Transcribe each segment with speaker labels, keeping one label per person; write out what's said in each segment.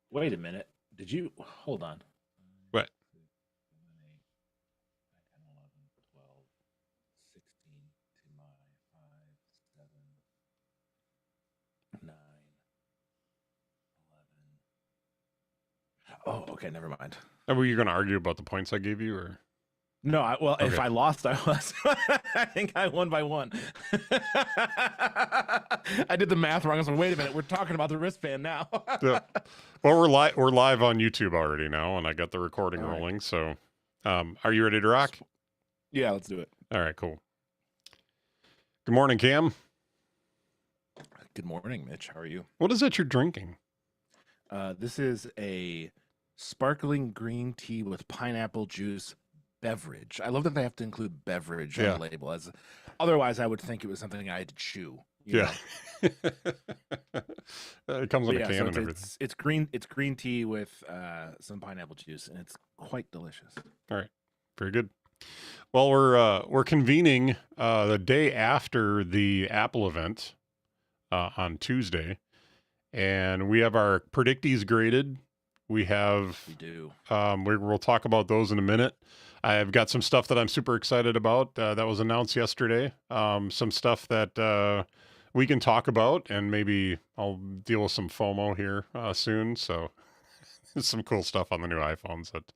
Speaker 1: Wait a minute. Did you hold on?
Speaker 2: What?
Speaker 1: 16 to my 5, 7, 9, 11. Oh, okay, never mind.
Speaker 2: Were you going to argue about the points I gave you, or?
Speaker 1: No, if
Speaker 2: Okay.
Speaker 1: I lost, I was. I think I won by 1. I did the math wrong. I was like, wait a minute, we're talking about the wristband now.
Speaker 2: Yeah. Well, we're live on YouTube already now, and I got the recording
Speaker 1: All right.
Speaker 2: rolling. So, are you ready to rock?
Speaker 1: Yeah, let's do it.
Speaker 2: All right, cool. Good morning, Cam.
Speaker 1: Good morning, Mitch. How are you?
Speaker 2: What is it you're drinking?
Speaker 1: This is a sparkling green tea with pineapple juice beverage. I love that they have to include beverage on
Speaker 2: Yeah.
Speaker 1: the label, as otherwise I would think it was something I had to chew.
Speaker 2: Yeah. It comes in a can
Speaker 1: so
Speaker 2: and everything.
Speaker 1: it's green. It's green tea with some pineapple juice, and it's quite delicious.
Speaker 2: All right, very good. Well, we're convening the day after the Apple event on Tuesday, and we have our predictees graded. We
Speaker 1: do.
Speaker 2: We'll talk about those in a minute. I've got some stuff that I'm super excited about that was announced yesterday. Some stuff that we can talk about, and maybe I'll deal with some FOMO here soon. So there's some cool stuff on the new iPhones that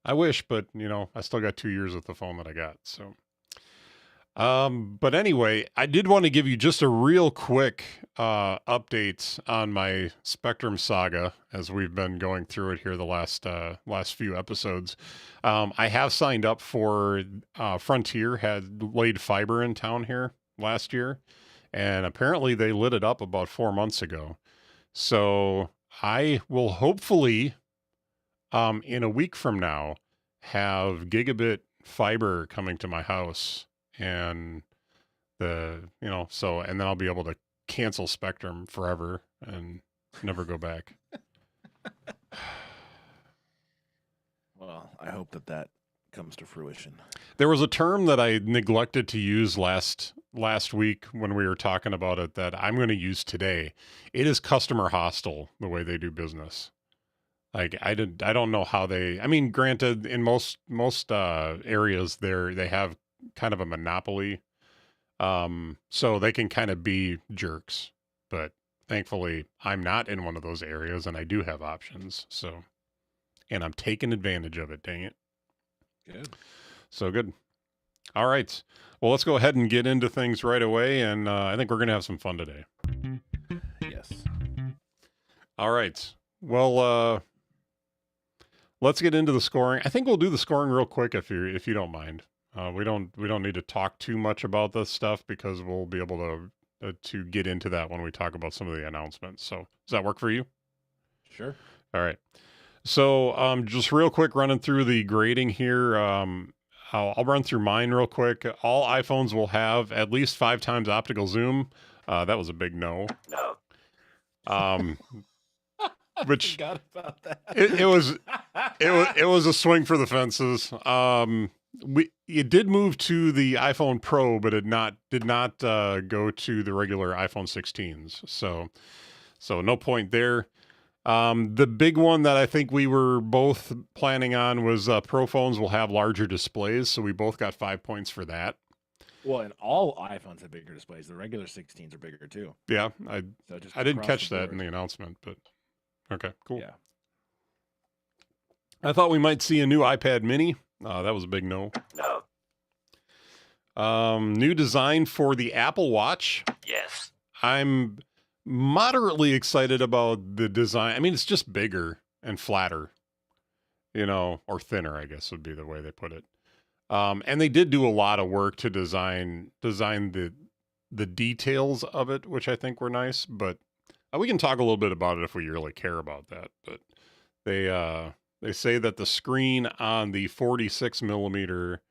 Speaker 2: I wish, but I still got 2 years with the phone that I got. So, but anyway, I did want to give you just a real quick update on my Spectrum saga as we've been going through it here the last few episodes. I have signed up for Frontier had laid fiber in town here last year, and apparently they lit it up about 4 months ago. So I will hopefully in a week from now have gigabit fiber coming to my house, and and then I'll be able to cancel Spectrum forever and never go back.
Speaker 1: Well, I hope that comes to fruition.
Speaker 2: There was a term that I neglected to use last week when we were talking about it that I'm going to use today. It is customer hostile the way they do business. Like I don't know how they. I mean, granted, in most areas they have kind of a monopoly, so they can kind of be jerks. But thankfully, I'm not in one of those areas, and I do have options. So, and I'm taking advantage of it. Dang it!
Speaker 1: Good.
Speaker 2: So good. All right. Well, let's go ahead and get into things right away, and I think we're gonna have some fun today.
Speaker 1: Yes.
Speaker 2: All right. Well, let's get into the scoring. I think we'll do the scoring real quick if you don't mind. We don't need to talk too much about this stuff because we'll be able to get into that when we talk about some of the announcements. So does that work for you?
Speaker 1: Sure.
Speaker 2: All right. So just real quick, running through the grading here. I'll run through mine real quick. All iPhones will have at least 5 times optical zoom. That was a big no.
Speaker 1: No.
Speaker 2: Which
Speaker 1: forgot about that.
Speaker 2: it was a swing for the fences. It did move to the iPhone Pro, but it did not go to the regular iPhone 16s. So no point there. The big one that I think we were both planning on was Pro phones will have larger displays, so we both got 5 points for that.
Speaker 1: Well, and all iPhones have bigger displays. The regular 16s are bigger too.
Speaker 2: Yeah, I didn't catch that in the announcement, but okay, cool.
Speaker 1: Yeah.
Speaker 2: I thought we might see a new iPad mini. That was a big no.
Speaker 1: No.
Speaker 2: New design for the Apple Watch.
Speaker 1: Yes.
Speaker 2: I'm moderately excited about the design. I mean, it's just bigger and flatter, or thinner, I guess would be the way they put it. And they did do a lot of work to design the details of it, which I think were nice, but we can talk a little bit about it if we really care about that. But they say that the screen on the 46 millimeter,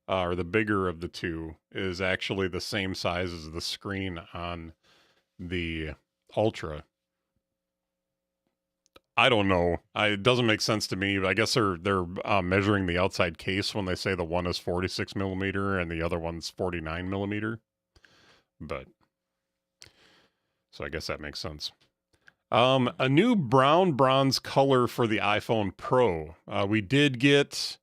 Speaker 2: or the bigger of the two, is actually the same size as the screen on the Ultra. I don't know. It doesn't make sense to me. I guess they're measuring the outside case when they say the one is 46 millimeter and the other one's 49 millimeter. But so I guess that makes sense. A new brown bronze color for the iPhone Pro. We did get.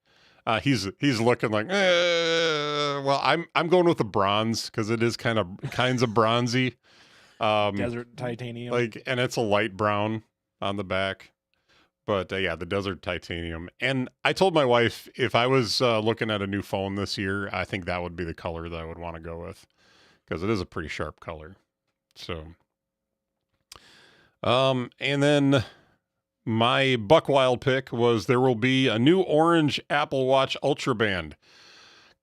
Speaker 2: He's looking like. Well, I'm going with the bronze because it is kinds of bronzy.
Speaker 1: Desert titanium.
Speaker 2: And it's a light brown on the back. But yeah, the desert titanium. And I told my wife if I was looking at a new phone this year, I think that would be the color that I would want to go with because it is a pretty sharp color. So, and then my Buck Wild pick was there will be a new orange Apple Watch Ultra Band.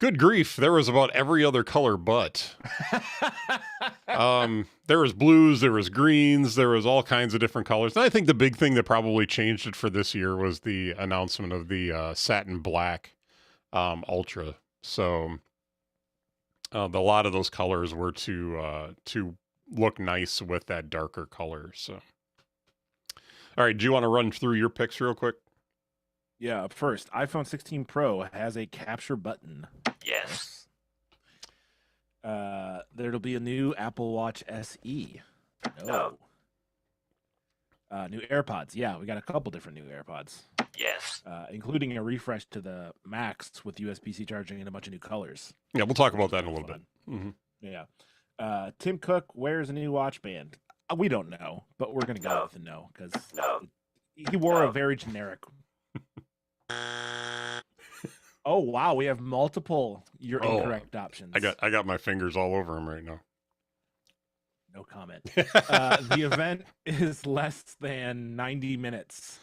Speaker 2: Good grief, there was about every other color but. There was blues, there was greens, there was all kinds of different colors. And I think the big thing that probably changed it for this year was the announcement of the satin black Ultra. So a lot of those colors were to look nice with that darker color. So, all right, do you want to run through your picks real quick?
Speaker 1: Yeah, first, iPhone 16 Pro has a capture button.
Speaker 3: Yes.
Speaker 1: There'll be a new Apple Watch SE. No. New AirPods. Yeah, we got a couple different new AirPods.
Speaker 3: Yes.
Speaker 1: Including a refresh to the Max with USB-C charging and a bunch of new colors.
Speaker 2: Yeah, we'll talk about that in a little bit.
Speaker 1: Mm-hmm. Yeah. Tim Cook wears a new watch band. We don't know, but we're going to go with the no because he wore a very generic. Oh wow, we have multiple incorrect options.
Speaker 2: I got my fingers all over him right now.
Speaker 1: No comment. The event is less than 90 minutes.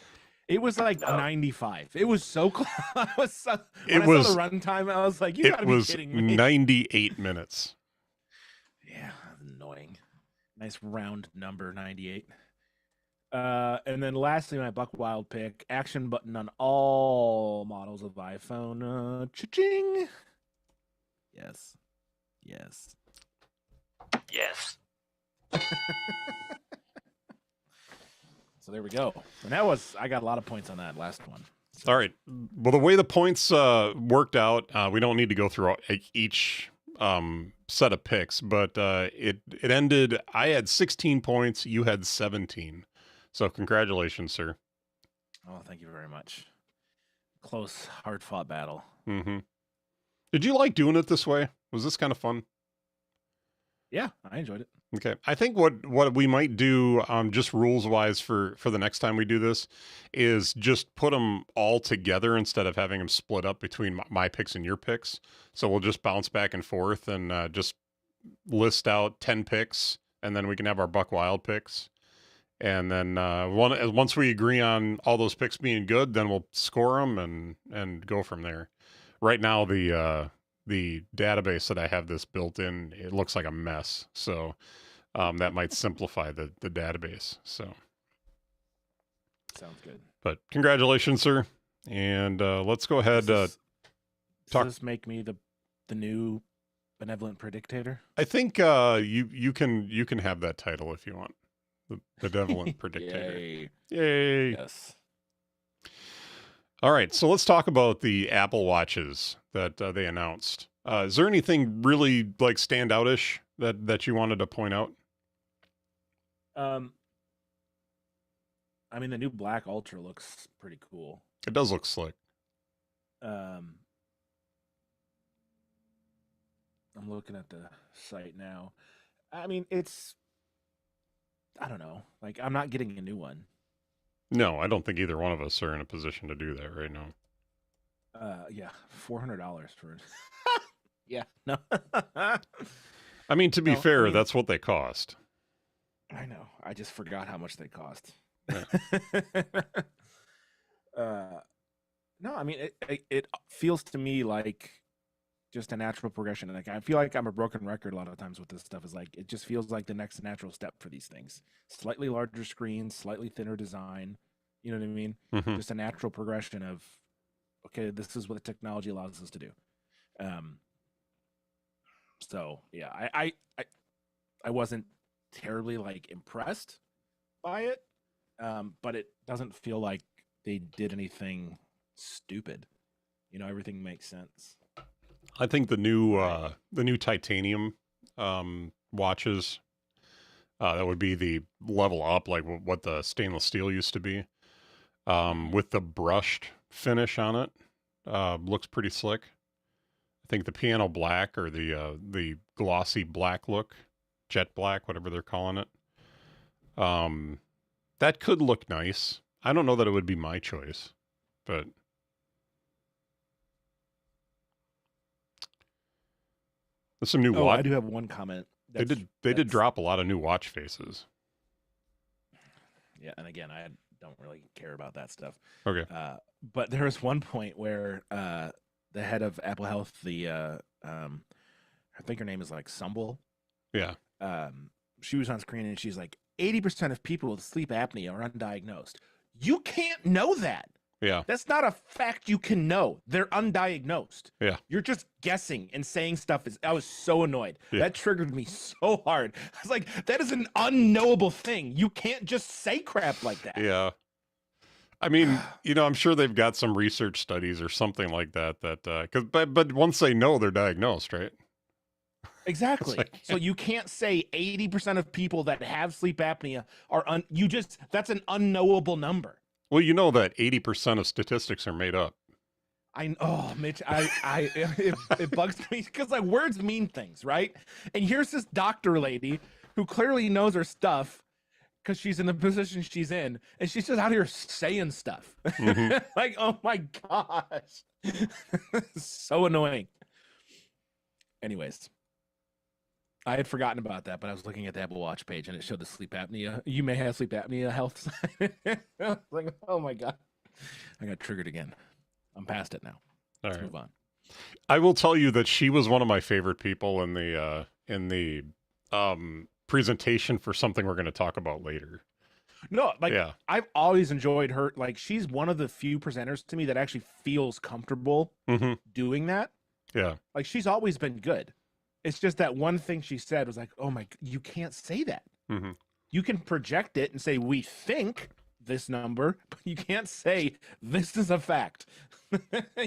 Speaker 1: It was like 95. It was so close. When I saw the runtime, I was like, you gotta be kidding me.
Speaker 2: 98 minutes.
Speaker 1: Yeah, annoying. Nice round number, 98. And then lastly, my Buck Wild pick, action button on all models of iPhone. Cha-ching! Yes. Yes.
Speaker 3: Yes.
Speaker 1: So there we go. And I got a lot of points on that last one. So.
Speaker 2: All right. Well, the way the points worked out, we don't need to go through each set of picks, but it ended. I had 16 points. You had 17. So congratulations, sir.
Speaker 1: Oh, thank you very much. Close, hard-fought battle.
Speaker 2: Mm-hmm. Did you like doing it this way? Was this kind of fun?
Speaker 1: Yeah, I enjoyed it.
Speaker 2: Okay. I think what we might do, just rules-wise for the next time we do this, is just put them all together instead of having them split up between my picks and your picks. So we'll just bounce back and forth and just list out 10 picks, and then we can have our Buck Wild picks. And then once we agree on all those picks being good, then we'll score them and go from there. Right now, the database that I have this built in, it looks like a mess. So that might simplify the database. So
Speaker 1: sounds good.
Speaker 2: But congratulations, sir. And let's go ahead.
Speaker 1: Does this make me the new benevolent predictator?
Speaker 2: I think you can have that title if you want. The benevolent predictator. Yay.
Speaker 1: Yes.
Speaker 2: All right, so let's talk about the Apple Watches that they announced. Is there anything really like standout-ish that you wanted to point out?
Speaker 1: I mean, the new Black Ultra looks pretty cool.
Speaker 2: It does look slick.
Speaker 1: I'm looking at the site now. I mean, I don't know. Like, I'm not getting a new one.
Speaker 2: No, I don't think either one of us are in a position to do that right now.
Speaker 1: Yeah, $400 for it. Yeah, no.
Speaker 2: I mean, to be fair, that's what they cost.
Speaker 1: I know. I just forgot how much they cost.
Speaker 2: Yeah.
Speaker 1: No, I mean, it feels to me like just a natural progression. Like, I feel like I'm a broken record a lot of times with this stuff. Is like, it just feels like the next natural step for these things. Slightly larger screens, slightly thinner design. You know what I mean?
Speaker 2: Mm-hmm.
Speaker 1: Just a natural progression of, okay, this is what the technology allows us to do. So yeah, I wasn't terribly like impressed by it, but it doesn't feel like they did anything stupid. You know, everything makes sense.
Speaker 2: I think the new titanium watches That would be the level up, like what the stainless steel used to be, with the brushed finish on it. Looks pretty slick. I think the piano black or the glossy black look, jet black, whatever they're calling it. That could look nice. I don't know that it would be my choice, but there's some new watch.
Speaker 1: I do have one comment.
Speaker 2: They did drop a lot of new watch faces.
Speaker 1: Yeah, and again, I don't really care about that stuff.
Speaker 2: Okay.
Speaker 1: But there was one point where the head of Apple Health, I think her name is like Sumbul.
Speaker 2: Yeah.
Speaker 1: She was on screen and she's like, 80% of people with sleep apnea are undiagnosed. You can't know that.
Speaker 2: Yeah.
Speaker 1: That's not a fact you can know. They're undiagnosed.
Speaker 2: Yeah.
Speaker 1: You're just guessing and saying stuff. I was so annoyed.
Speaker 2: Yeah.
Speaker 1: That triggered me so hard. I was like, that is an unknowable thing. You can't just say crap like that.
Speaker 2: Yeah. I mean, I'm sure they've got some research studies or something like that but once they know, they're diagnosed, right?
Speaker 1: Exactly. So you can't say 80% of people that have sleep apnea are that's an unknowable number.
Speaker 2: Well, you know that 80% of statistics are made up.
Speaker 1: Mitch, it bugs me because like words mean things, right? And here's this doctor lady who clearly knows her stuff because she's in the position she's in, and she's just out here saying stuff.
Speaker 2: Mm-hmm.
Speaker 1: Like, oh my gosh. So annoying. Anyways. I had forgotten about that, but I was looking at the Apple Watch page and it showed the sleep apnea. You may have sleep apnea health sign. I was like, oh my God. I got triggered again. I'm past it now. Let's move on.
Speaker 2: I will tell you that she was one of my favorite people in the presentation for something we're going to talk about later.
Speaker 1: No, like I've always enjoyed her. Like she's one of the few presenters to me that actually feels comfortable doing that.
Speaker 2: Yeah.
Speaker 1: Like she's always been good. It's just that one thing she said was like, oh my, you can't say that.
Speaker 2: Mm-hmm.
Speaker 1: You can project it and say, we think this number, but you can't say this is a fact.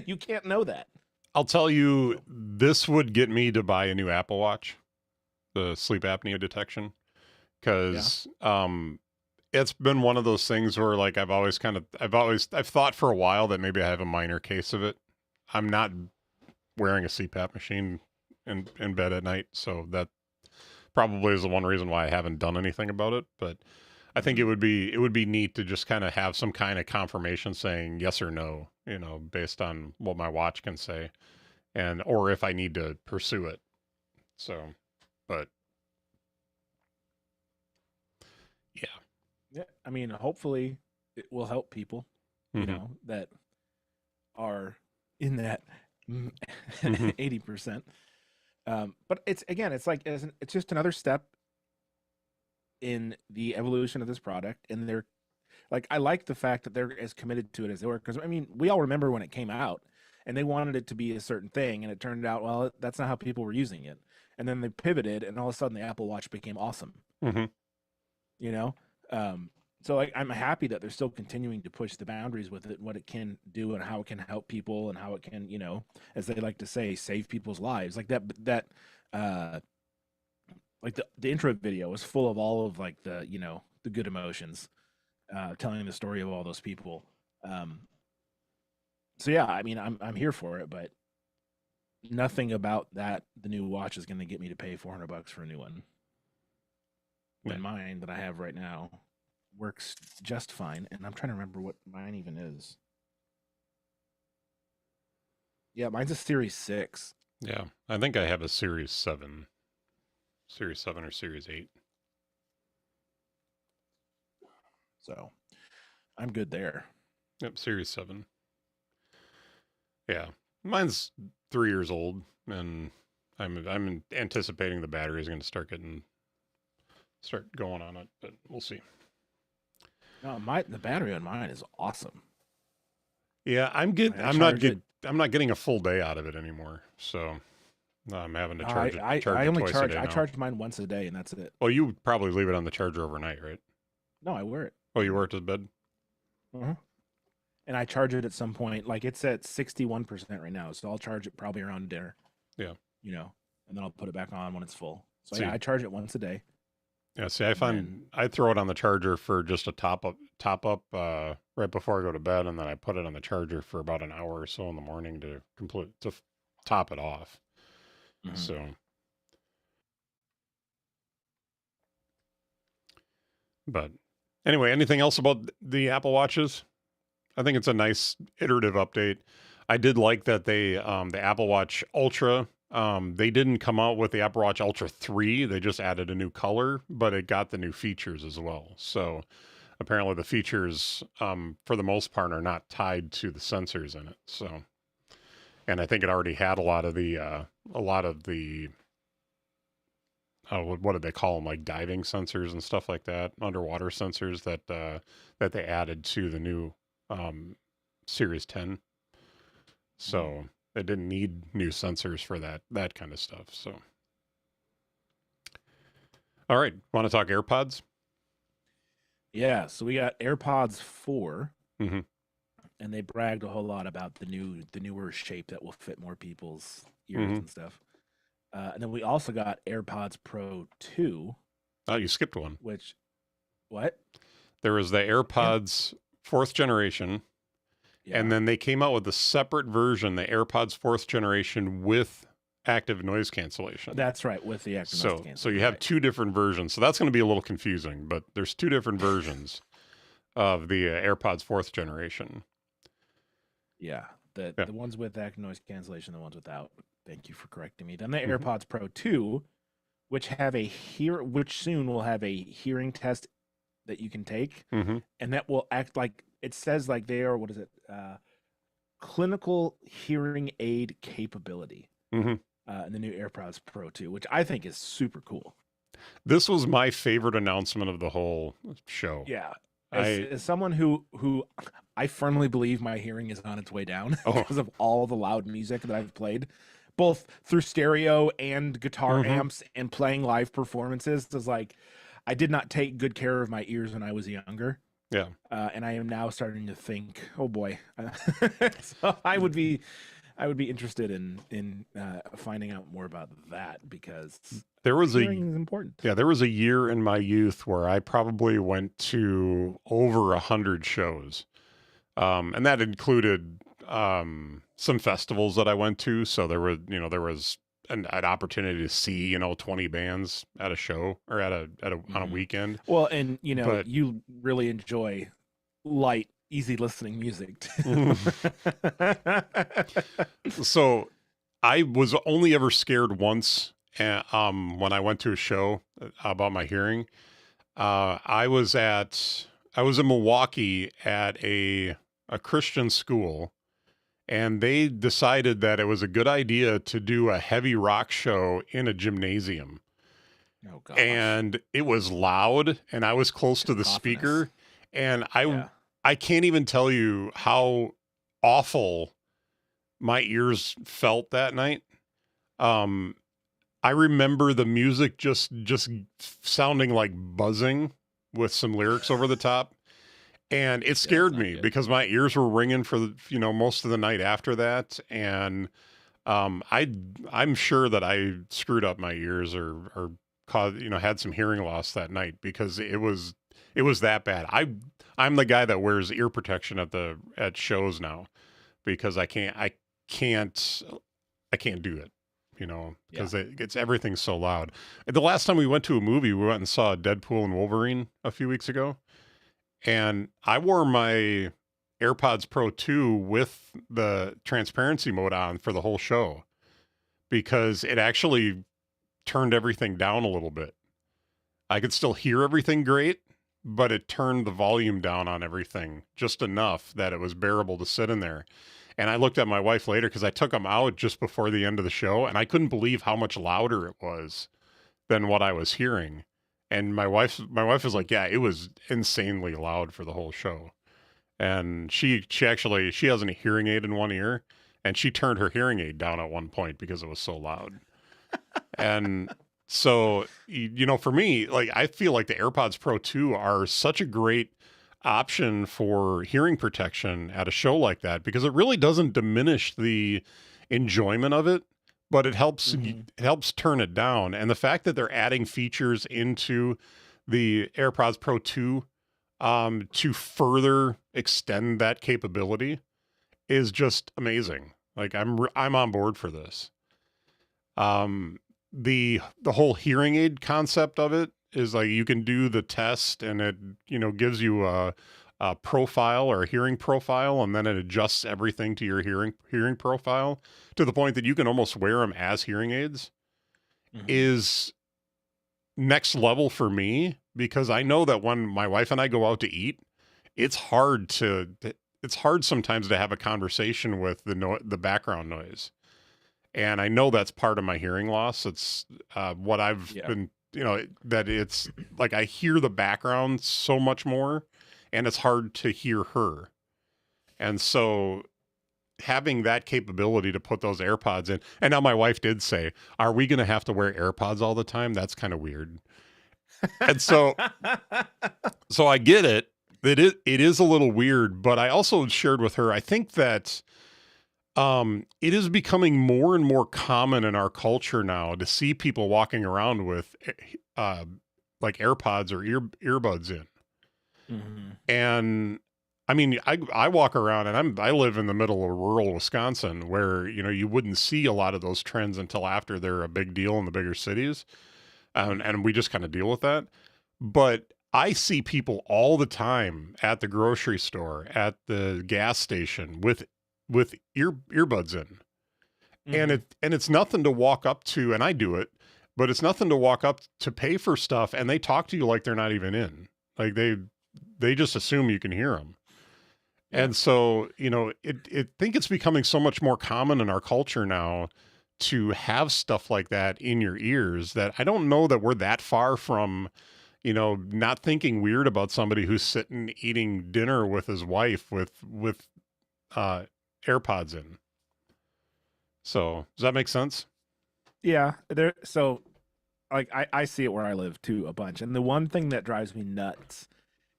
Speaker 1: You can't know that.
Speaker 2: I'll tell you, this would get me to buy a new Apple Watch, the sleep apnea detection, because it's been one of those things where like I've thought for a while that maybe I have a minor case of it. I'm not wearing a CPAP machine in bed at night, so that probably is the one reason why I haven't done anything about it. But I think it would be neat to just kind of have some kind of confirmation saying yes or no, based on what my watch can say, or if I need to pursue it. So, but
Speaker 1: yeah. I mean, hopefully it will help people, that are in that 80%. But it's just another step in the evolution of this product, and they're like, I like the fact that they're as committed to it as they were, because I mean, we all remember when it came out and they wanted it to be a certain thing, and it turned out, well, that's not how people were using it, and then they pivoted, and all of a sudden the Apple Watch became awesome. So like, I'm happy that they're still continuing to push the boundaries with it, what it can do and how it can help people, and how it can, as they like to say, save people's lives. Like that like the intro video was full of all of like the good emotions, telling the story of all those people. So yeah, I mean, I'm here for it, but nothing about the new watch is going to get me to pay $400 for a new one. When mine that I have right now works just fine, and I'm trying to remember what mine even is. Yeah, mine's a Series 6.
Speaker 2: Yeah, I think I have a Series 7. Series 7 or Series 8.
Speaker 1: So, I'm good there.
Speaker 2: Yep, Series 7. Yeah, mine's 3 years old, and I'm anticipating the battery is going to start going on it, but we'll see.
Speaker 1: No, the battery on mine is awesome.
Speaker 2: Yeah, I'm not getting a full day out of it anymore, so I'm having to charge it. I charge mine once a day, and that's it. Well, you probably leave it on the charger overnight, right?
Speaker 1: No, I wear it.
Speaker 2: Oh, you wear it to bed?
Speaker 1: Mm-hmm. And I charge it at some point. Like it's at 61% right now, so I'll charge it probably around dinner.
Speaker 2: Yeah.
Speaker 1: And then I'll put it back on when it's full. So yeah, I charge it once a day.
Speaker 2: Yeah, see, I
Speaker 1: And
Speaker 2: find
Speaker 1: then,
Speaker 2: I throw it on the charger for just a top up right before I go to bed, and then I put it on the charger for about an hour or so in the morning to top it off.
Speaker 1: mhm.
Speaker 2: So, but anyway, anything else about the Apple Watches? I think it's a nice iterative update. I did like that the Apple Watch Ultra, they didn't come out with the Apple Watch Ultra 3. They just added a new color, but it got the new features as well. So apparently the features, for the most part, are not tied to the sensors in it. So, and I think it already had a lot of the what did they call them, like diving sensors and stuff like that, underwater sensors that they added to the new Series 10. So it didn't need new sensors for that kind of stuff. So, all right, want to talk AirPods?
Speaker 1: Yeah, so we got AirPods 4,
Speaker 2: Mm-hmm.
Speaker 1: and they bragged a whole lot about the newer shape that will fit more people's ears
Speaker 2: Mhm.
Speaker 1: and stuff. And then we also got AirPods Pro 2,
Speaker 2: Oh, you skipped one.
Speaker 1: which what?
Speaker 2: There was the AirPods fourth generation,
Speaker 1: Yeah.
Speaker 2: and then they came out with a separate version, the AirPods fourth generation with active noise cancellation.
Speaker 1: That's right, with the active noise
Speaker 2: So
Speaker 1: cancellation.
Speaker 2: you have
Speaker 1: right.
Speaker 2: two different versions. So that's going to be a little confusing, but there's two different versions of the AirPods fourth generation.
Speaker 1: Yeah, the ones with active noise cancellation, the ones without. Thank you for correcting me. Then the
Speaker 2: Mhm.
Speaker 1: AirPods Pro 2, which soon will have a hearing test that you can take,
Speaker 2: Mm-hmm.
Speaker 1: and that will act like it says like they are, what is it? Clinical hearing aid capability.
Speaker 2: Mm-hmm.
Speaker 1: In the new AirPods Pro 2, which I think is super cool.
Speaker 2: This was my favorite announcement of the whole show.
Speaker 1: Yeah. As someone who I firmly believe my hearing is on its way down because of all the loud music that I've played, both through stereo and guitar
Speaker 2: Mhm.
Speaker 1: amps and playing live performances. It's like I did not take good care of my ears when I was younger.
Speaker 2: Yeah.
Speaker 1: And I am now starting to think, oh boy. So I would be interested in finding out more about that because
Speaker 2: There was
Speaker 1: hearing is important.
Speaker 2: there was a year in my youth where I probably went to over 100 shows. And that included some festivals that I went to. So there was an opportunity to see, 20 bands at a show or on a weekend.
Speaker 1: Well, and
Speaker 2: But-
Speaker 1: you really enjoy light, easy listening music too.
Speaker 2: So I was only ever scared once when I went to a show about my hearing. I was in Milwaukee at a Christian school, and they decided that it was a good idea to do a heavy rock show in a gymnasium.
Speaker 1: Oh gosh.
Speaker 2: And it was loud, and I was close to the
Speaker 1: Cacophonous.
Speaker 2: speaker, and
Speaker 1: Yeah.
Speaker 2: I can't even tell you how awful my ears felt that night. I remember the music just sounding like buzzing with some lyrics over the top. And it scared
Speaker 1: not
Speaker 2: me
Speaker 1: good.
Speaker 2: because my ears were ringing for most of the night after that. And I'm sure that I screwed up my ears or caused, had some hearing loss that night because it was that bad. I'm the guy that wears ear protection at shows now because I can't do it, because it's everything's so loud. The last time we went to a movie, we went and saw Deadpool and Wolverine a few weeks ago. And I wore my AirPods Pro 2 with the transparency mode on for the whole show because it actually turned everything down a little bit. I could still hear everything great, but it turned the volume down on everything just enough that it was bearable to sit in there. And I looked at my wife later because I took them out just before the end of the show, and I couldn't believe how much louder it was than what I was hearing. And my wife was like, yeah, it was insanely loud for the whole show. And she has a hearing aid in one ear, and she turned her hearing aid down at one point because it was so loud. And so, for me, like, I feel like the AirPods Pro 2 are such a great option for hearing protection at a show like that because it really doesn't diminish the enjoyment of it, but it helps turn it down. And the fact that they're adding features into the AirPods Pro 2 to further extend that capability is just amazing. Like I'm on board for this. The whole hearing aid concept of it is like you can do the test and it, gives you a profile or a hearing profile, and then it adjusts everything to your hearing profile to the point that you can almost wear them as hearing aids. Is next level for me, because I know that when my wife and I go out to eat, it's hard sometimes to have a conversation with the background noise. And I know that's part of my hearing loss. It's what I've been, that it's like I hear the background so much more, and it's hard to hear her. And so having that capability to put those AirPods in, and now my wife did say, are we going to have to wear AirPods all the time? That's kind of weird. And so I get it. It is a little weird, but I also shared with her, I think that it is becoming more and more common in our culture now to see people walking around with like AirPods or earbuds in. And I mean, I walk around and I live in the middle of rural Wisconsin where, you wouldn't see a lot of those trends until after they're a big deal in the bigger cities. And we just kind of deal with that. But I see people all the time at the grocery store, at the gas station with earbuds in. And it's nothing to walk up to, and I do it, but it's nothing to walk up to pay for stuff and they talk to you like they're not even in. Like they just assume you can hear them. And so, I think it's becoming so much more common in our culture now to have stuff like that in your ears that I don't know that we're that far from, not thinking weird about somebody who's sitting eating dinner with his wife with AirPods in. So does that make sense?
Speaker 1: Yeah. So like I see it where I live too a bunch. And the one thing that drives me nuts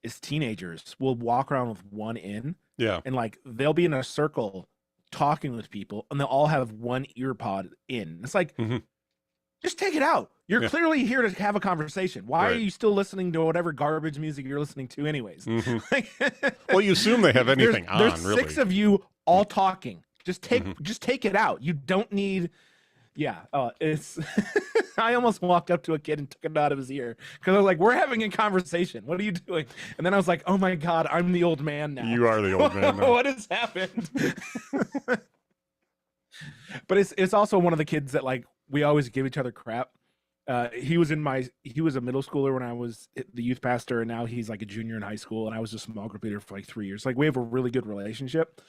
Speaker 1: is teenagers will walk around with one in.
Speaker 2: Yeah.
Speaker 1: And like they'll be in a circle talking with people and they'll all have one ear pod in. It's like, just take it out. You're clearly here to have a conversation. Why are you still listening to whatever garbage music you're listening to anyways?
Speaker 2: Well, you assume they have anything on,
Speaker 1: there's
Speaker 2: really.
Speaker 1: 6 of you all talking. Just take it out. You don't need. Yeah. It's. I almost walked up to a kid and took it out of his ear because I was like, "We're having a conversation. What are you doing?" And then I was like, "Oh my God, I'm the old man now."
Speaker 2: You are the old man now.
Speaker 1: What has happened? But it's also one of the kids that like we always give each other crap. He was a middle schooler when I was the youth pastor, and now he's like a junior in high school, and I was a small group leader for like 3 years. Like we have a really good relationship.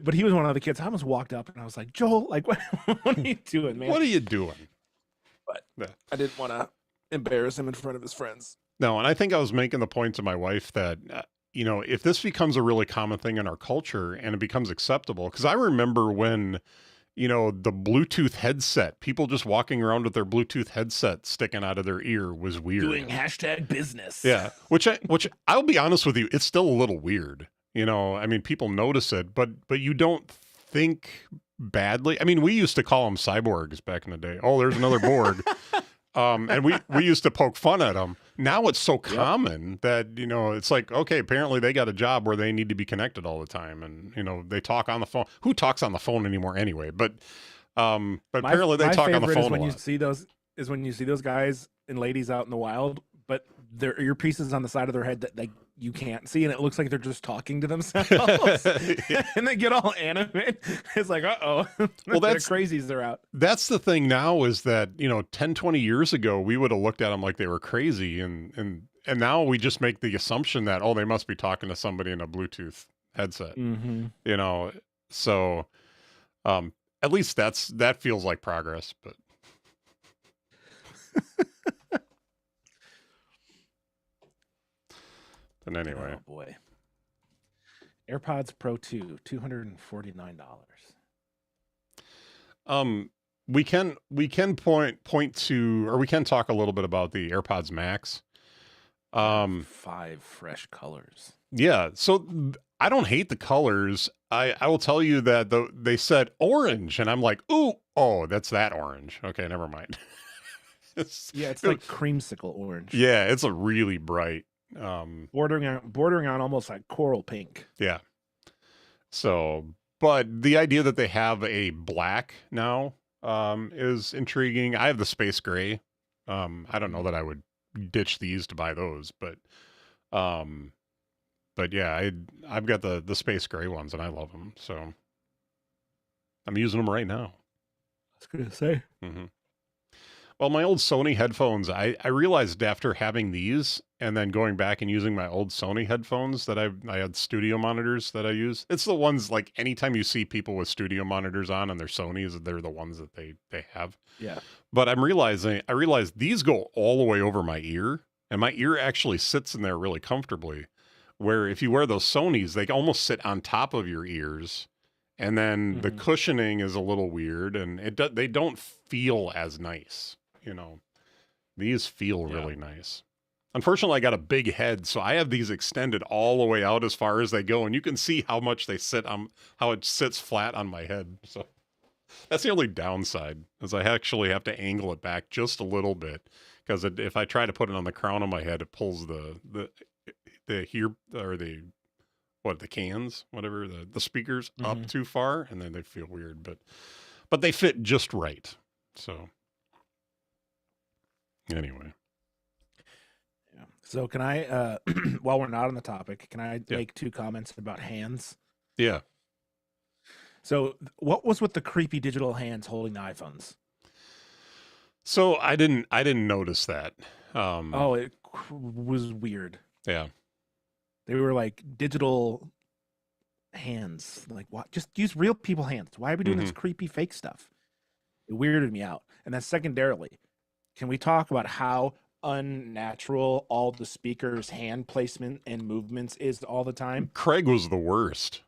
Speaker 1: But he was one of the kids. I almost walked up and I was like, Joel, like, what are you doing, man?
Speaker 2: What are you doing?
Speaker 1: But I didn't want to embarrass him in front of his friends.
Speaker 2: No, and I think I was making the point to my wife that, if this becomes a really common thing in our culture and it becomes acceptable, because I remember when, the Bluetooth headset, people just walking around with their Bluetooth headset sticking out of their ear was weird.
Speaker 1: Doing #business.
Speaker 2: Yeah, which I'll be honest with you, it's still a little weird. I mean, people notice it, but you don't think badly. I mean, we used to call them cyborgs back in the day. Oh, there's another Borg. And we used to poke fun at them. Now it's so common that, it's like, okay, apparently they got a job where they need to be connected all the time. And, they talk on the phone. Who talks on the phone anymore anyway? But apparently they talk on the phone a lot.
Speaker 1: When you see those guys and ladies out in the wild, but their earpieces on the side of their head that you can't see, and it looks like they're just talking to themselves. And they get all animated. It's like, well, that's crazies are out.
Speaker 2: That's the thing now is that 10, 20 years ago we would have looked at them like they were crazy, and now we just make the assumption that they must be talking to somebody in a Bluetooth headset. So at least that feels like progress. But and anyway.
Speaker 1: Oh boy. AirPods Pro 2, $249.
Speaker 2: We can point to, or we can talk a little bit about the AirPods Max.
Speaker 1: 5 fresh colors.
Speaker 2: Yeah. So I don't hate the colors. I will tell you that they said orange, and I'm like, oh, that's that orange. Okay, never mind.
Speaker 1: Yeah, it's like creamsicle orange.
Speaker 2: Yeah, it's a really bright.
Speaker 1: Bordering on almost like coral pink.
Speaker 2: Yeah. So, but the idea that they have a black now is intriguing. I have the space gray. I don't know that I would ditch these to buy those, um, but yeah, I've got the space gray ones and I love them. So I'm using them right now.
Speaker 1: I was gonna say.
Speaker 2: Mm-hmm. Well, my old Sony headphones, I realized after having these and then going back and using my old Sony headphones that I had studio monitors that I use. It's the ones like anytime you see people with studio monitors on and they're Sonys, they're the ones that they have.
Speaker 1: Yeah.
Speaker 2: But I realized these go all the way over my ear, and my ear actually sits in there really comfortably. Where if you wear those Sonys, they almost sit on top of your ears. And then the cushioning is a little weird, and they don't feel as nice. These feel really nice. Unfortunately, I got a big head, so I have these extended all the way out as far as they go, and you can see how much they sit on, how it sits flat on my head. So that's the only downside, is I actually have to angle it back just a little bit, because if I try to put it on the crown of my head, it pulls the cans, whatever, the speakers up too far, and then they feel weird, but they fit just right. So anyway.
Speaker 1: Yeah. So can I, while we're not on the topic, can I make 2 comments about hands?
Speaker 2: Yeah.
Speaker 1: So what was with the creepy digital hands holding the iPhones?
Speaker 2: So I didn't notice that.
Speaker 1: It was weird.
Speaker 2: Yeah.
Speaker 1: They were like digital hands. Like, what? Just use real people hands. Why are we doing this creepy fake stuff? It weirded me out. And then secondarily, can we talk about how unnatural all the speakers' hand placement and movements is all the time?
Speaker 2: Craig was the worst.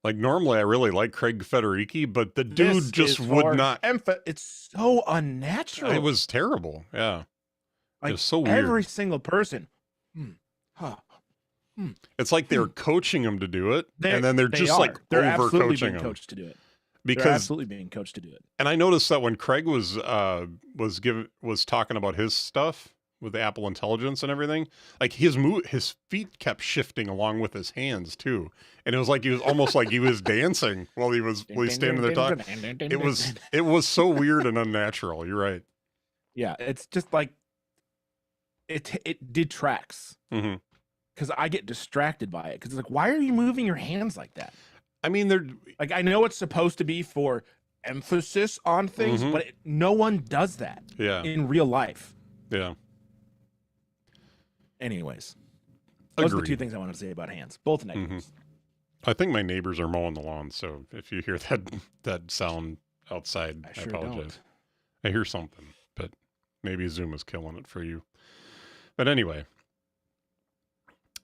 Speaker 2: Like, normally I really like Craig Federighi, but the dude just would not.
Speaker 1: It's so unnatural.
Speaker 2: It was terrible. Yeah.
Speaker 1: Like,
Speaker 2: it was so weird.
Speaker 1: Every single person.
Speaker 2: It's like they're coaching them to do it, and then they're
Speaker 1: absolutely
Speaker 2: over-coaching
Speaker 1: being
Speaker 2: them.
Speaker 1: coached to do it.
Speaker 2: Because
Speaker 1: they're absolutely being coached to do it.
Speaker 2: And I noticed that when Craig was talking about his stuff with the Apple Intelligence and everything, like his feet kept shifting along with his hands too, and it was like he was almost like he was dancing while he was standing there talking. It was so weird and unnatural. You're right.
Speaker 1: Yeah, it's just like it detracts. Because I get distracted by it. Because it's like, why are you moving your hands like that?
Speaker 2: I mean, they're
Speaker 1: like, I know it's supposed to be for emphasis on things, but no one does that in real life.
Speaker 2: Yeah.
Speaker 1: Anyways, those are the 2 things I wanted to say about hands. Both negatives.
Speaker 2: I think my neighbors are mowing the lawn, so if you hear that sound outside, I apologize. Don't. I hear something, but maybe Zoom is killing it for you. But anyway.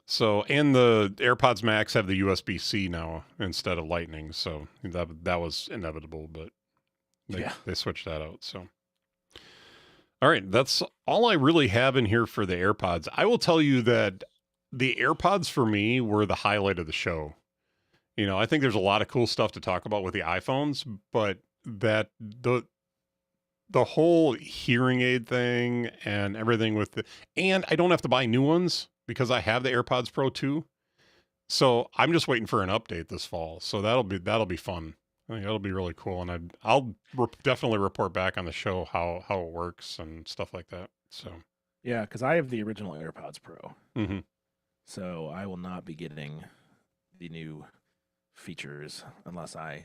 Speaker 2: So, and the AirPods Max have the USB-C now instead of Lightning, so that was inevitable, but they switched that out. So, all right, that's all I really have in here for the AirPods. I will tell you that the AirPods for me were the highlight of the show. I think there's a lot of cool stuff to talk about with the iPhones, but that the whole hearing aid thing and everything and I don't have to buy new ones, because I have the AirPods Pro 2. So I'm just waiting for an update this fall. So that'll be fun. I think that'll be really cool. And I'll definitely report back on the show how it works and stuff like that. So
Speaker 1: yeah, because I have the original AirPods Pro. So I will not be getting the new features unless I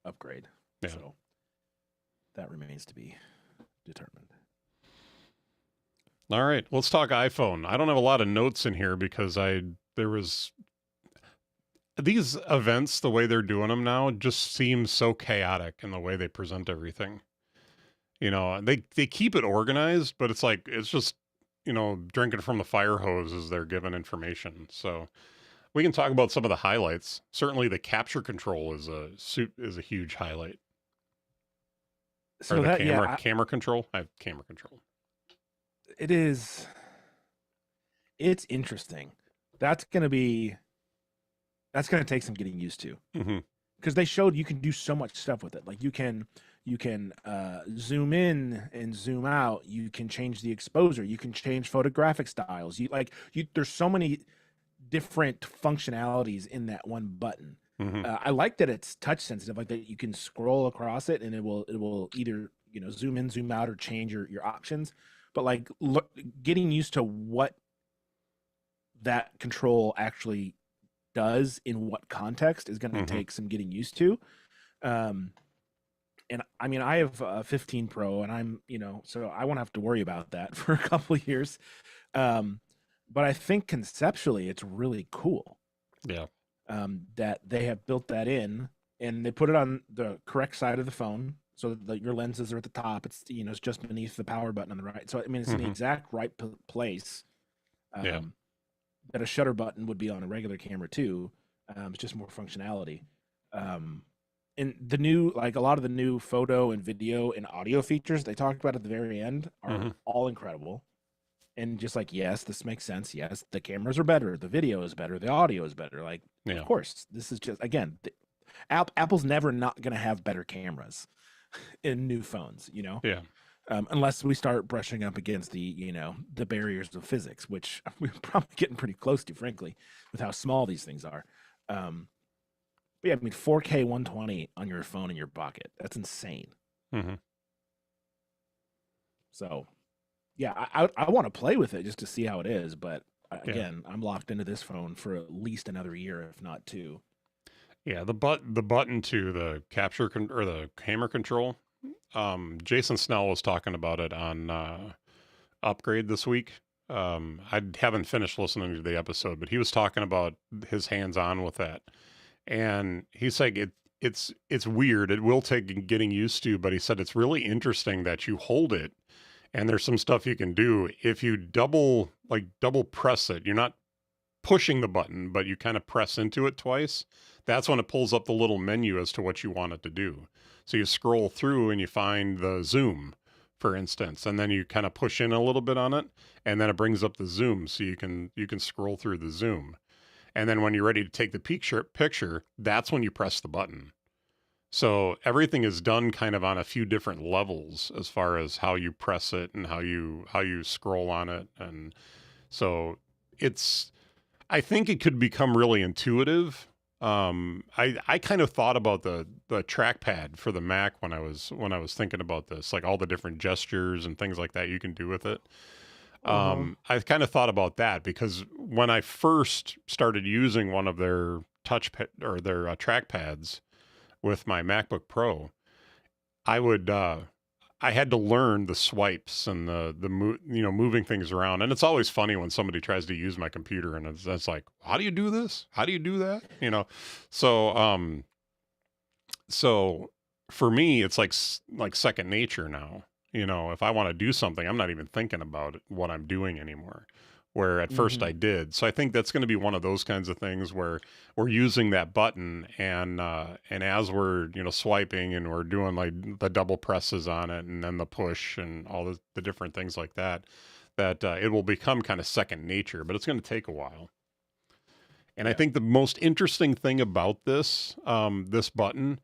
Speaker 1: upgrade. Yeah. So that remains to be determined.
Speaker 2: All right, let's talk iPhone. I don't have a lot of notes in here because there was these events, the way they're doing them now, just seems so chaotic in the way they present everything. They keep it organized, but it's just drinking from the fire hose as they're giving information. So we can talk about some of the highlights. Certainly, the capture control is a huge highlight.
Speaker 1: So
Speaker 2: camera control. I have camera control.
Speaker 1: It's interesting. That's going to take some getting used to. because they showed you can do so much stuff with it. Like you can zoom in and zoom out. You can change the exposure. You can change photographic styles. There's so many different functionalities in that one button. I like that it's touch sensitive, like that you can scroll across it and it will either zoom in, zoom out, or change your options. But like getting used to what that control actually does in what context is going to take some getting used to. And I mean, I have a 15 Pro, and I'm so I won't have to worry about that for a couple of years. But I think conceptually it's really cool.
Speaker 2: Yeah.
Speaker 1: That they have built that in, and they put it on the correct side of the phone, so that your lenses are at the top. It's it's just beneath the power button on the right. So I mean, it's in the exact right place. That a shutter button would be on a regular camera too. It's just more functionality. And the new, like a lot of the new photo and video and audio features they talked about at the very end are all incredible. And just like, yes, this makes sense. Yes, the cameras are better. The video is better. The audio is better. Like, of course, this is just, again, Apple's never not going to have better cameras in new phones,
Speaker 2: Yeah.
Speaker 1: Unless we start brushing up against the barriers of physics, which we're probably getting pretty close to, frankly, with how small these things are. But yeah, I mean, 4K 120 on your phone in your pocket. That's insane. So yeah, I want to play with it just to see how it is, but again, I'm locked into this phone for at least another year, if not two.
Speaker 2: Yeah, the button to the capture or the camera control. Jason Snell was talking about it on Upgrade this week. I haven't finished listening to the episode, but he was talking about his hands-on with that, and he's like it's weird. It will take getting used to, but he said it's really interesting that you hold it. And there's some stuff you can do if you double press it. You're not pushing the button, but you kind of press into it twice. That's when it pulls up the little menu as to what you want it to do. So you scroll through and you find the zoom, for instance, and then you kind of push in a little bit on it, and then it brings up the zoom, so you can scroll through the zoom. And then when you're ready to take the picture, that's when you press the button. So everything is done kind of on a few different levels as far as how you press it and how you scroll on it. And so I think it could become really intuitive. I kind of thought about the trackpad for the Mac when I was thinking about this, like all the different gestures and things like that you can do with it. I kind of thought about that because when I first started using one of their their trackpads with my MacBook Pro, I had to learn the swipes and moving things around. And it's always funny when somebody tries to use my computer and it's like, how do you do this? How do you do that? So for me, it's like second nature now. If I want to do something, I'm not even thinking about what I'm doing anymore. Where at first I did. So I think that's going to be one of those kinds of things where we're using that button and as we're, swiping and we're doing like the double presses on it and then the push and all the different things like that it will become kind of second nature, but it's going to take a while. And I think the most interesting thing about this button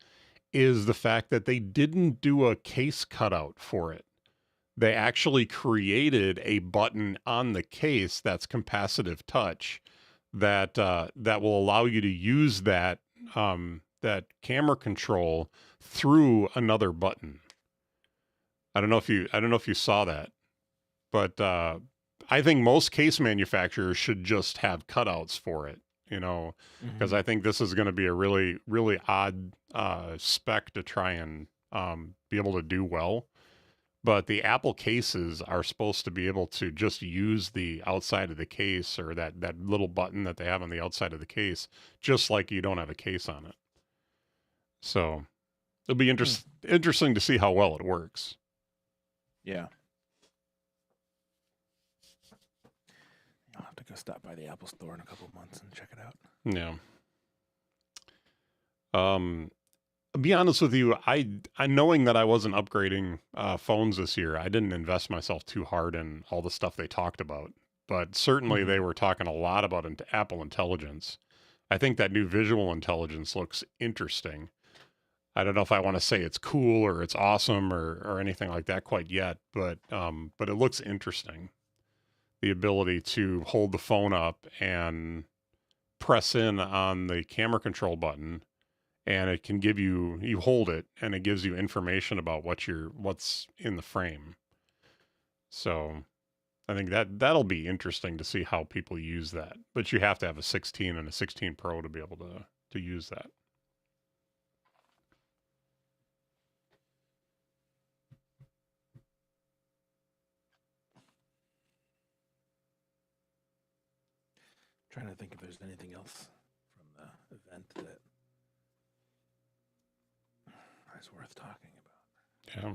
Speaker 2: is the fact that they didn't do a case cutout for it. They actually created a button on the case that's capacitive touch that will allow you to use that camera control through another button. I don't know if you saw that, but I think most case manufacturers should just have cutouts for it, because I think this is going to be a really, really odd spec to try and be able to do well. But the Apple cases are supposed to be able to just use the outside of the case or that little button that they have on the outside of the case, just like you don't have a case on it. So it'll be interesting to see how well it works.
Speaker 1: Yeah. I'll have to go stop by the Apple store in a couple of months and check it out.
Speaker 2: Yeah. I'll be honest with you, I knowing that I wasn't upgrading phones this year, I didn't invest myself too hard in all the stuff they talked about. But certainly they were talking a lot about Apple Intelligence. I think that new visual intelligence looks interesting. I don't know if I want to say it's cool or it's awesome or anything like that quite yet, but it looks interesting. The ability to hold the phone up and press in on the camera control button, and it can give you hold it and it gives you information about what's in the frame. So I think that'll be interesting to see how people use that. But you have to have a 16 and a 16 Pro to be able to use that.
Speaker 1: Trying to think if there's anything else from the event that is worth talking about.
Speaker 2: Yeah.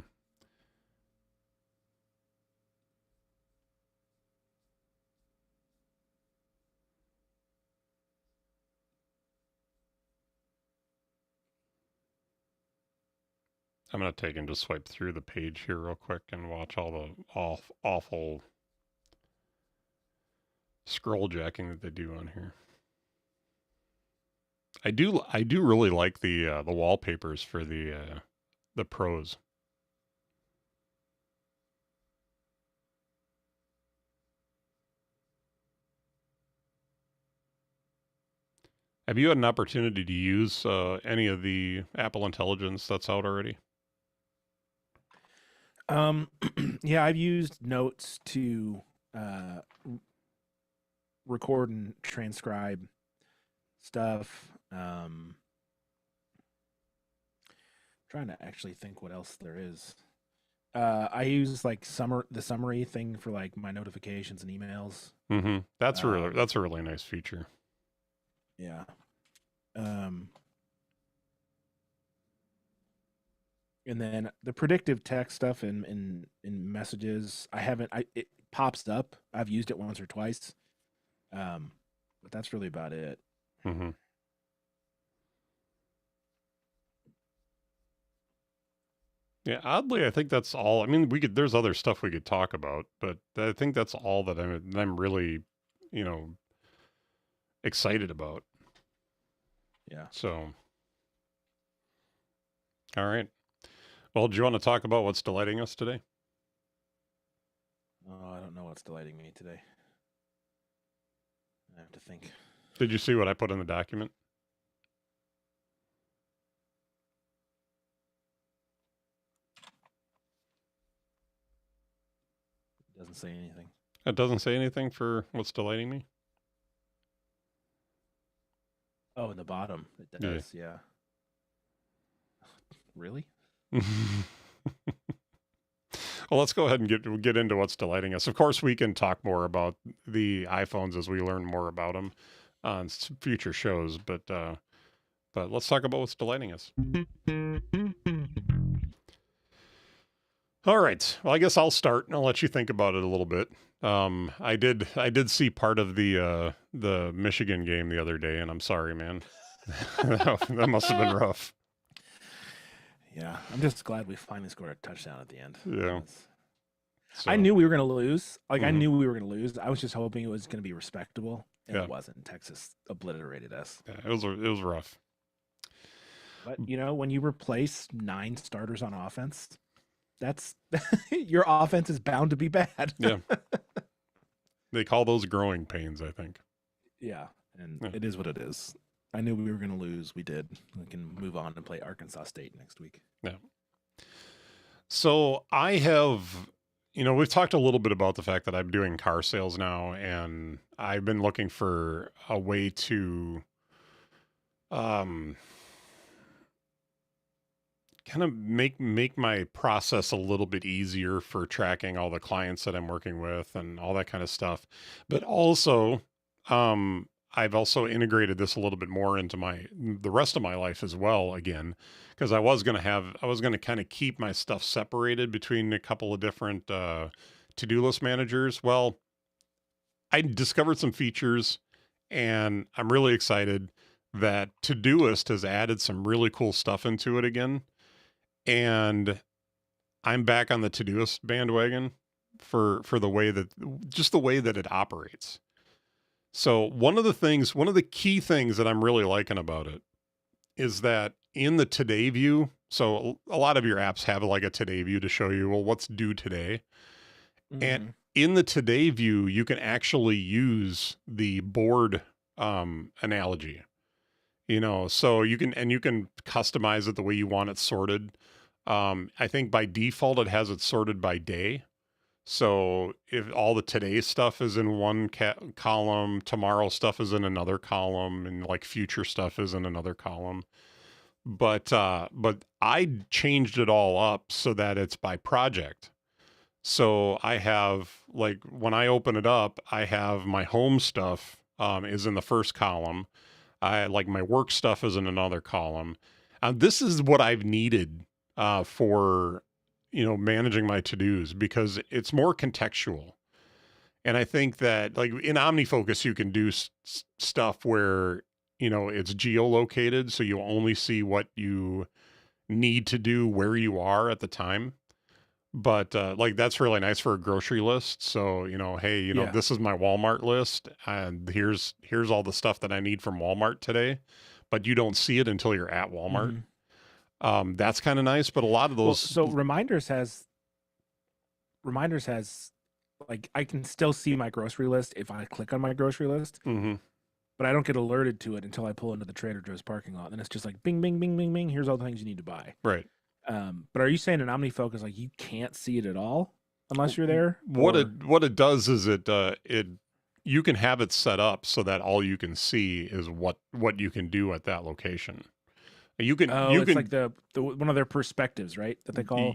Speaker 2: I'm going to take and just swipe through the page here real quick and watch all the awful scroll jacking that they do on here. I do really like the wallpapers for the pros. Have you had an opportunity to use any of the Apple Intelligence that's out already?
Speaker 1: Yeah, I've used Notes to record and transcribe stuff. Trying to actually think what else there is. I use like the summary thing for like my notifications and emails.
Speaker 2: Mm-hmm. That's a really nice feature.
Speaker 1: Yeah. And then the predictive text stuff in messages, it pops up. I've used it once or twice. But that's really about it.
Speaker 2: Mm-hmm. Yeah, oddly, I think that's all. I mean, there's other stuff we could talk about, but I think that's all that I'm really, excited about.
Speaker 1: Yeah.
Speaker 2: So, all right. Well, do you want to talk about what's delighting us today?
Speaker 1: Oh, I don't know what's delighting me today. I have to think.
Speaker 2: Did you see what I put in the document?
Speaker 1: It doesn't say anything.
Speaker 2: It doesn't say anything for what's delighting me?
Speaker 1: Oh, in the bottom. It does, yeah. Really?
Speaker 2: Well, let's go ahead and get into what's delighting us. Of course, we can talk more about the iPhones as we learn more about them on future shows, but let's talk about what's delighting us. All right. Well, I guess I'll start and I'll let you think about it a little bit. I did see part of the Michigan game the other day, and I'm sorry, man. That must have been rough.
Speaker 1: Yeah, I'm just glad we finally scored a touchdown at the end.
Speaker 2: Yeah. So,
Speaker 1: I knew we were going to lose. I knew we were going to lose. I was just hoping it was going to be respectable, and it wasn't. Texas obliterated us.
Speaker 2: Yeah, it was rough.
Speaker 1: But, when you replace 9 starters on offense, that's your offense is bound to be bad.
Speaker 2: Yeah. They call those growing pains, I think.
Speaker 1: Yeah, and it is what it is. I knew we were going to lose. We did. We can move on and play Arkansas State next week.
Speaker 2: Yeah. So I have, we've talked a little bit about the fact that I'm doing car sales now, and I've been looking for a way to kind of make my process a little bit easier for tracking all the clients that I'm working with and all that kind of stuff. But also, I've also integrated this a little bit more into the rest of my life as well again, because I was going to kind of keep my stuff separated between a couple of different to-do list managers. Well, I discovered some features and I'm really excited that Todoist has added some really cool stuff into it again. And I'm back on the Todoist bandwagon for the way that it operates. So one of the key things that I'm really liking about it is that in the today view, so a lot of your apps have like a today view to show you, well, what's due today. And in the today view, you can actually use the board analogy, so you can customize it the way you want it sorted. I think by default, it has it sorted by day. So if all the today stuff is in one column, tomorrow stuff is in another column, and like future stuff is in another column. But I changed it all up so that it's by project. So I have, like, when I open it up, I have my home stuff is in the first column. I like my work stuff is in another column. This is what I've needed for managing my to-dos, because it's more contextual. And I think that, like, in OmniFocus, you can do stuff where it's geolocated, so you only see what you need to do where you are at the time. But like, that's really nice for a grocery list. So, hey,
Speaker 1: Yeah.
Speaker 2: this is my Walmart list, and here's all the stuff that I need from Walmart today, but you don't see it until you're at Walmart. That's kind of nice. But a lot of those,
Speaker 1: so reminders has like, I can still see my grocery list if I click on my grocery list, but I don't get alerted to it until I pull into the Trader Joe's parking lot. Then it's just like bing, bing, bing, bing, bing. Here's all the things you need to buy.
Speaker 2: Right.
Speaker 1: But are you saying in OmniFocus, like, you can't see it at all unless you're there?
Speaker 2: What it does is you can have it set up so that all you can see is what you can do at that location. You can
Speaker 1: it's like the one of their perspectives, right? That they call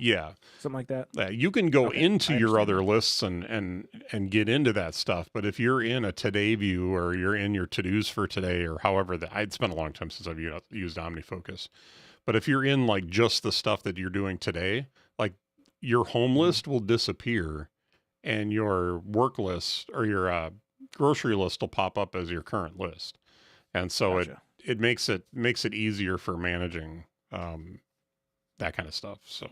Speaker 1: something like that.
Speaker 2: You can go
Speaker 1: Okay,
Speaker 2: into
Speaker 1: I
Speaker 2: your
Speaker 1: understand
Speaker 2: other
Speaker 1: that.
Speaker 2: lists and get into that stuff. But if you're in a today view, or you're in your to-dos for today, or however I'd spent a long time since I've used OmniFocus. But if you're in, like, just the stuff that you're doing today, like, your home list will disappear, and your work list or your grocery list will pop up as your current list. And so
Speaker 1: Gotcha.
Speaker 2: it makes it easier for managing that kind of stuff. So,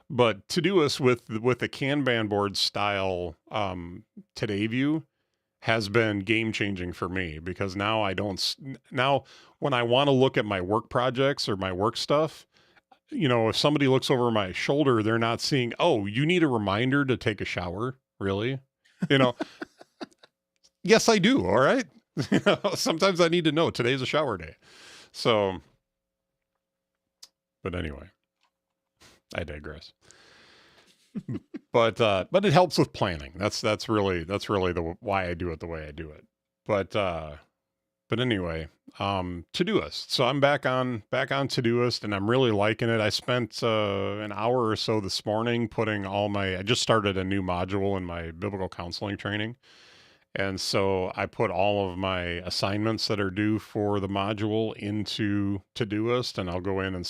Speaker 2: but Todoist with the Kanban board style today view has been game changing for me, because now when I want to look at my work projects or my work stuff, if somebody looks over my shoulder, they're not seeing, oh, you need a reminder to take a shower. Really? Yes, I do. All right. Sometimes I need to know today's a shower day. So, but anyway, I digress. But it helps with planning. That's really why I do it the way I do it. But anyway, Todoist. So I'm back on Todoist, and I'm really liking it. I spent an hour or so this morning I just started a new module in my biblical counseling training. And so I put all of my assignments that are due for the module into Todoist, and I'll go in and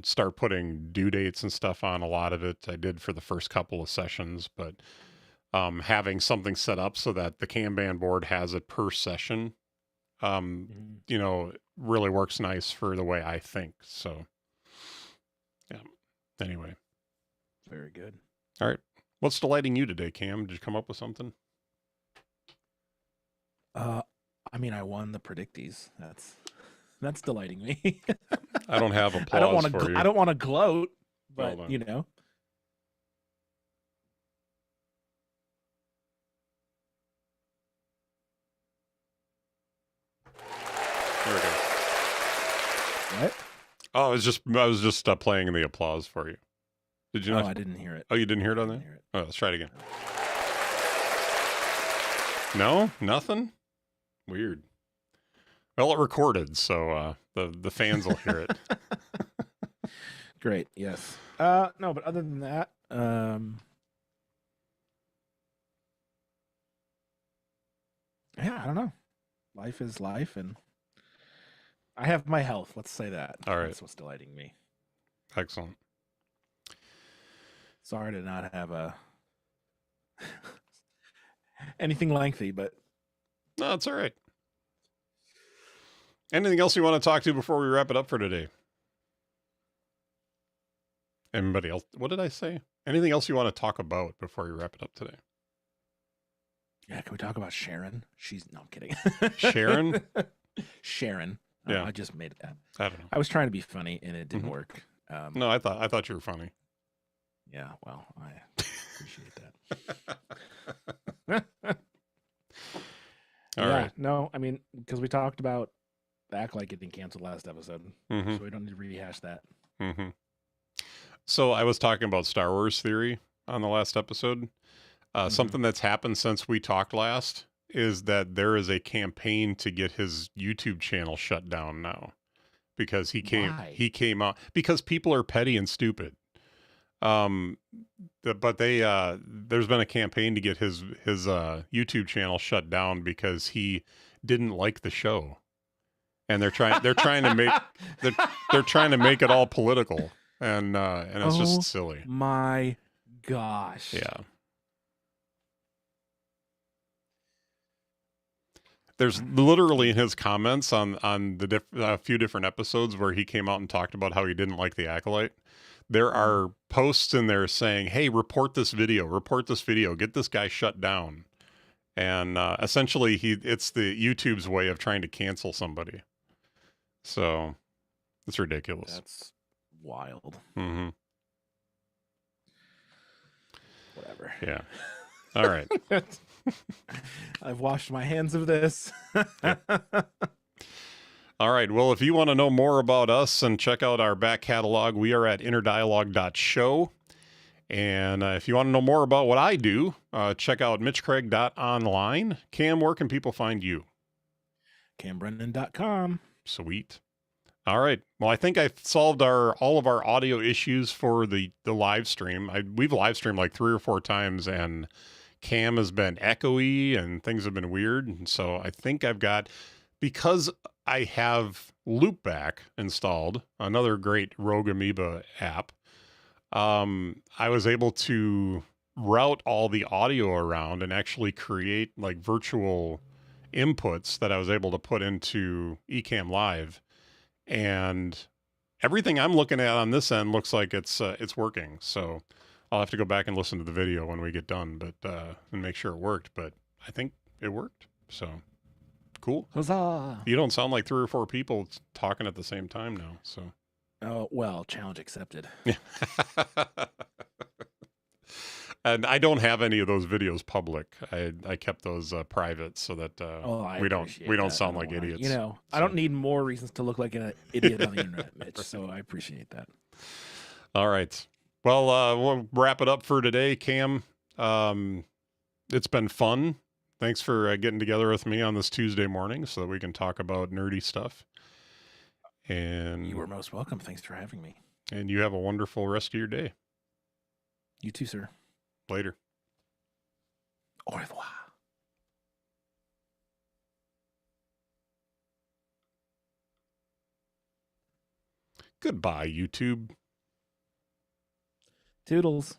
Speaker 2: start putting due dates and stuff on a lot of it. I did for the first couple of sessions, but having something set up so that the Kanban board has it per session, really works nice for the way I think. So, yeah. Anyway.
Speaker 1: Very good.
Speaker 2: All right. What's delighting you today, Cam? Did you come up with something?
Speaker 1: I mean, I won the Predicties. That's delighting me.
Speaker 2: I don't have applause
Speaker 1: I don't want
Speaker 2: for you.
Speaker 1: I don't want to gloat,
Speaker 2: Well
Speaker 1: but
Speaker 2: done. There we go.
Speaker 1: What?
Speaker 2: Oh, I was just playing the applause for you. Did you
Speaker 1: Oh,
Speaker 2: not?
Speaker 1: I didn't hear it.
Speaker 2: Oh, you didn't hear it on
Speaker 1: I
Speaker 2: there?
Speaker 1: didn't hear it.
Speaker 2: Oh, let's try it again. No, nothing. Weird. Well, it recorded, so the fans will hear it.
Speaker 1: Great. Yes. No, but other than that, yeah, I don't know. Life is life, and I have my health. Let's say that.
Speaker 2: All right.
Speaker 1: That's what's delighting me.
Speaker 2: Excellent.
Speaker 1: Sorry to not have a anything lengthy, but
Speaker 2: No, it's all right. Anything else you want to talk to before we wrap it up for today? Anybody else? What did I say? Anything else you want to talk about before we wrap it up today?
Speaker 1: Yeah, can we talk about Sharon? No, I'm kidding.
Speaker 2: Sharon?
Speaker 1: Sharon.
Speaker 2: Yeah.
Speaker 1: I just made it that.
Speaker 2: I don't know.
Speaker 1: I was trying to be funny and it didn't
Speaker 2: Mhm.
Speaker 1: work.
Speaker 2: No, I thought you were funny.
Speaker 1: Yeah, well, I appreciate that.
Speaker 2: All
Speaker 1: yeah,
Speaker 2: right.
Speaker 1: no, I mean, because we talked about Act Like getting canceled last episode,
Speaker 2: Mm-hmm.
Speaker 1: so we don't need to rehash that.
Speaker 2: Mm-hmm. So I was talking about Star Wars theory on the last episode. Something that's happened since we talked last is that there is a campaign to get his YouTube channel shut down now because
Speaker 1: Why?
Speaker 2: he came out because people are petty and stupid. But there's been a campaign to get his YouTube channel shut down because he didn't like the show, and they're trying to make they're trying to make it all political, and it's just silly.
Speaker 1: My gosh.
Speaker 2: Yeah. There's literally in his comments on the a few different episodes where he came out and talked about how he didn't like the Acolyte. There are posts in there saying, "Hey, report this video, get this guy shut down." And essentially, it's the YouTube's way of trying to cancel somebody. So it's ridiculous.
Speaker 1: That's wild.
Speaker 2: Mm-hmm.
Speaker 1: Whatever.
Speaker 2: Yeah. All right.
Speaker 1: I've washed my hands of this.
Speaker 2: All right. Well, if you want to know more about us and check out our back catalog, we are at innerdialogue.show. And if you want to know more about what I do, check out mitchcraig.online. Cam, where can people find you?
Speaker 1: CamBrennan.com.
Speaker 2: Sweet. All right. Well, I think I've solved all of our audio issues for the live stream. We've live streamed like 3 or 4 times, and Cam has been echoey and things have been weird. And so I think I've got, because I have Loopback installed, another great Rogue Amoeba app, I was able to route all the audio around and actually create like virtual inputs that I was able to put into Ecamm Live. And everything I'm looking at on this end looks like it's working. So I'll have to go back and listen to the video when we get done, but and make sure it worked. But I think it worked. So cool.
Speaker 1: Huzzah!
Speaker 2: You don't sound like 3 or 4 people talking at the same time now. So.
Speaker 1: Oh, well, challenge accepted.
Speaker 2: And I don't have any of those videos public. I kept those private so that we don't sound like idiots.
Speaker 1: You know, I don't need more reasons to look like an idiot on the internet, Mitch. So I appreciate that.
Speaker 2: All right. Well, we'll wrap it up for today, Cam. It's been fun. Thanks for getting together with me on this Tuesday morning so that we can talk about nerdy stuff. And
Speaker 1: you were most welcome. Thanks for having me.
Speaker 2: And you have a wonderful rest of your day.
Speaker 1: You too, sir.
Speaker 2: Later.
Speaker 1: Au revoir.
Speaker 2: Goodbye, YouTube.
Speaker 1: Toodles.